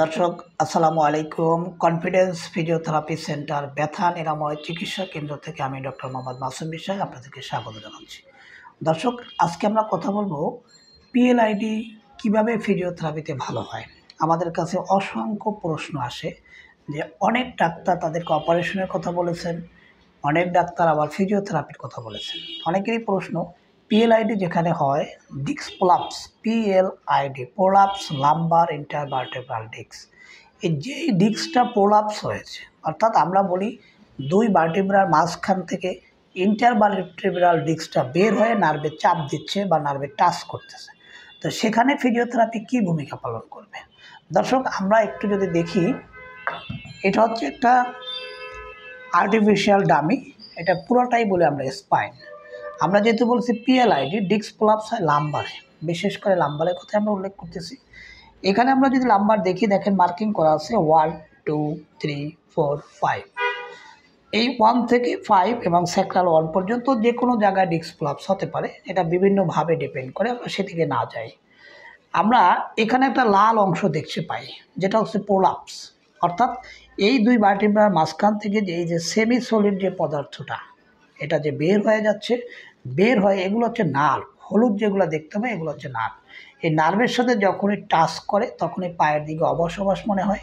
দর্শক আসসালামু আলাইকুম। কনফিডেন্স ফিজিওথেরাপি সেন্টার ব্যথা নিরাময় চিকিৎসা কেন্দ্র থেকে আমি ডক্টর মোহাম্মদ মাসুম বিশ্বাস আপনাদেরকে স্বাগত জানাচ্ছি। দর্শক, আজকে আমরা কথা বলবো পিএলআইডি কিভাবে ফিজিওথেরাপিতে ভালো হয়। আমাদের কাছে অসংখ্য প্রশ্ন আসে যে অনেক ডাক্তার তাদেরকে অপারেশনের কথা বলেছেন, অনেক ডাক্তার আবার ফিজিওথেরাপির কথা বলেছেন। অনেকেরই প্রশ্ন পিএলআইডি যেখানে হয় disc prolapse, PLID prolapse lumbar intervertebral disc, এই যে ডিস্কটা প্রোলাপস হয়েছে, অর্থাৎ আমরা বলি দুই ভার্টেব্রার মাঝখান থেকে ইন্টারভার্টেব্রাল ডিস্কটা বের হয়ে নার্ভে চাপ দিচ্ছে বা নার্ভে টাচ করতেছে। তো সেখানে ফিজিওথেরাপি কী ভূমিকা পালন করবে? দর্শক, আমরা একটু যদি দেখি, এটা হচ্ছে একটা আর্টিফিশিয়াল ডামি, এটা পুরোটাই বলে আমরা স্পাইন। আমরা যেহেতু বলছি পিএলআইডি ডিস্ক প্রোলাপস হয় লাম্বারে, বিশেষ করে লাম্বারের কথা আমরা উল্লেখ করতেছি। এখানে আমরা যদি লাম্বার দেখি, দেখেন মার্কিং করা আছে 1 2 3 4 5। এই 1 থেকে 5 এবং স্যাক্রাল 1 পর্যন্ত যে কোনো জায়গায় ডিস্ক প্রোলাপস হতে পারে, এটা বিভিন্নভাবে ডিপেন্ড করে, আমরা সেদিকে না যাই। আমরা এখানে একটা লাল অংশ দেখতে পাই, যেটা হচ্ছে প্রোলাপস, অর্থাৎ এই দুই ভার্টিব্রার মাঝখান থেকে যে এই যে সেমি সলিড যে পদার্থটা, এটা যে বের হয়ে যাচ্ছে, বের হয়ে এগুলো হচ্ছে নার্ভ, হলুদ যেগুলো দেখতে হবে এগুলো হচ্ছে নার্ভ। এই নার্ভের সাথে যখনই টাচ করে তখনই পায়ের দিকে অবশ অবশ মনে হয়,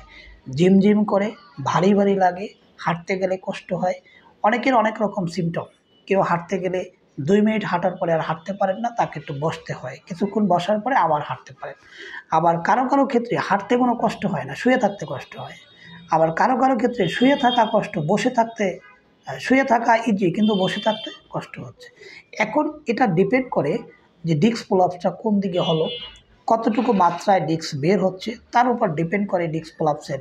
ঝিমঝিম করে, ভারী ভারী লাগে, হাঁটতে গেলে কষ্ট হয়। অনেকের অনেক রকম সিমটম। কেউ হাঁটতে গেলে 2 মিনিট হাঁটার পরে আর হাঁটতে পারেন না, তাকে একটু বসতে হয়, কিছুক্ষণ বসার পরে আবার হাঁটতে পারেন। আবার কারো কারো ক্ষেত্রে হাঁটতে কোনো কষ্ট হয় না, শুয়ে থাকতে কষ্ট হয়। আবার কারো কারো ক্ষেত্রে শুয়ে থাকা কষ্ট, বসে থাকতে, শুয়ে থাকা ইজি কিন্তু বসে থাকতে কষ্ট হচ্ছে। এখন এটা ডিপেন্ড করে যে ডিস্ক প্রোলাপসটা কোন দিকে হলো, কতটুকু মাত্রায় ডিস্ক বের হচ্ছে, তার উপর ডিপেন্ড করে ডিস্ক প্রোলাপসের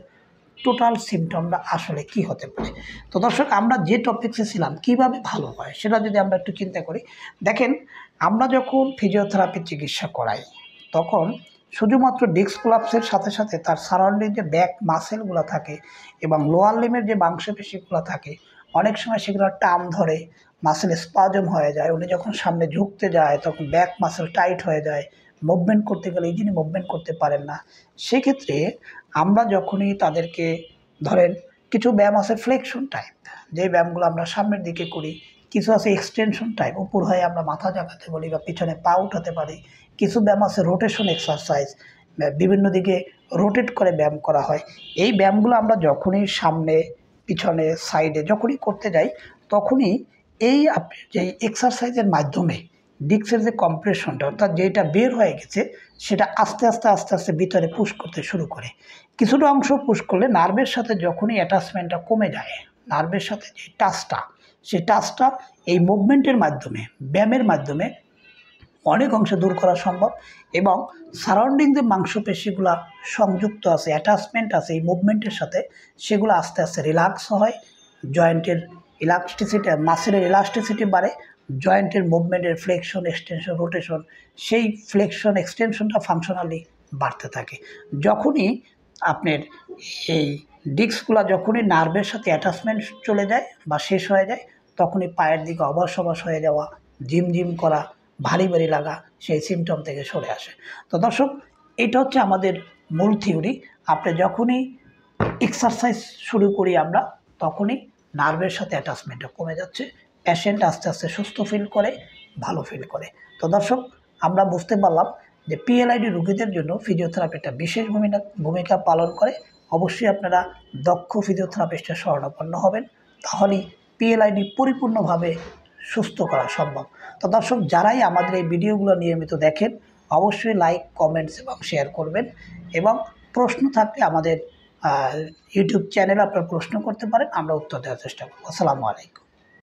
টোটাল সিমটমটা আসলে কি হতে পারে। তো দর্শক, আমরা যে টপিকসে ছিলাম কিভাবে ভালো হয় সেটা যদি আমরা একটু চিন্তা করি, দেখেন আমরা যখন ফিজিওথেরাপির চিকিৎসা করাই তখন শুধুমাত্র ডিস্ক প্রোলাপসের সাথে সাথে তার সারাউন্ডিং যে ব্যাক মাসেলগুলো থাকে এবং লোয়ার লিমের যে মাংসপেশিগুলো থাকে, অনেক সময় সেগুলো টান ধরে, মাসেল স্পাজম হয়ে যায়। উনি যখন সামনে ঝুঁকতে যায় তখন ব্যাক মাসেল টাইট হয়ে যায়, মুভমেন্ট করতে গেলে ইজিলি মুভমেন্ট করতে পারেন না। সেক্ষেত্রে আমরা যখনই তাদেরকে, ধরেন কিছু ব্যায়াম আছে ফ্লেকশন টাইপ, যে ব্যায়ামগুলো আমরা সামনের দিকে করি, কিছু আছে এক্সটেনশন টাইপ, উপর হয়ে আমরা মাথা জাগাতে বলি বা পিছনে পা উঠাতে পারি। কিছু ব্যায়াম আছে রোটেশন এক্সারসাইজ, বিভিন্ন দিকে রোটেট করে ব্যায়াম করা হয়। এই ব্যায়ামগুলো আমরা যখনই সামনে, পিছনে, সাইডে যখনই করতে যাই, তখনই এই যে এক্সারসাইজের মাধ্যমে ডিস্কের যে কম্প্রেশনটা, অর্থাৎ যেটা বের হয়ে গেছে সেটা আস্তে আস্তে আস্তে আস্তে ভিতরে পুশ করতে শুরু করে। কিছুটা অংশ পুশ করলে নার্ভের সাথে যখনই অ্যাটাচমেন্টটা কমে যায়, নার্ভের সাথে যে টাচটা, সেই টাচটা এই মুভমেন্টের মাধ্যমে, ব্যায়ামের মাধ্যমে অনেক অংশে দূর করা সম্ভব। এবং সারাউন্ডিং যে মাংসপেশিগুলো সংযুক্ত আছে, অ্যাটাচমেন্ট আছে এই মুভমেন্টের সাথে, সেগুলো আস্তে আস্তে রিল্যাক্স হয়, জয়েন্টের ইলাস্টিসিটি, মাসেলের ইলাস্টিসিটি বাড়ে, জয়েন্টের মুভমেন্টের ফ্লেকশন, এক্সটেনশন, রোটেশন, সেই ফ্লেকশন এক্সটেনশনটা ফাংশনালি বাড়তে থাকে। যখনই আপনার এই ডিস্কগুলো যখনই নার্ভের সাথে অ্যাটাচমেন্ট চলে যায় বা শেষ হয়ে যায়, তখনই পায়ের দিকে অবশ অবশ হয়ে যাওয়া, ঝিমঝিম করা, ভারী ভারী লাগা, সেই সিমটম থেকে সরে আসে। তো দর্শক, এটা হচ্ছে আমাদের মূল থিওরি। আপনি যখনই এক্সারসাইজ শুরু করি আমরা, তখনই নার্ভের সাথে অ্যাটাচমেন্টটা কমে যাচ্ছে, পেশেন্ট আস্তে আস্তে সুস্থ ফিল করে, ভালো ফিল করে। তো দর্শক, আমরা বুঝতে পারলাম যে পিএলআইডি রোগীদের জন্য ফিজিওথেরাপি একটা বিশেষ ভূমিকা পালন করে। অবশ্যই আপনারা দক্ষ ফিজিওথেরাপিস্টের শরণাপন্ন হবেন, তাহলেই পিএলআইডি পরিপূর্ণভাবে সুস্থ করা সম্ভব। তো দর্শক, যারাই আমাদের এই ভিডিওগুলো নিয়মিত দেখেন, অবশ্যই লাইক, কমেন্টস এবং শেয়ার করবেন। এবং প্রশ্ন থাকলে আমাদের ইউটিউব চ্যানেলে আপনারা প্রশ্ন করতে পারেন, আমরা উত্তর দেওয়ার চেষ্টা করব। আসসালামু আলাইকুম।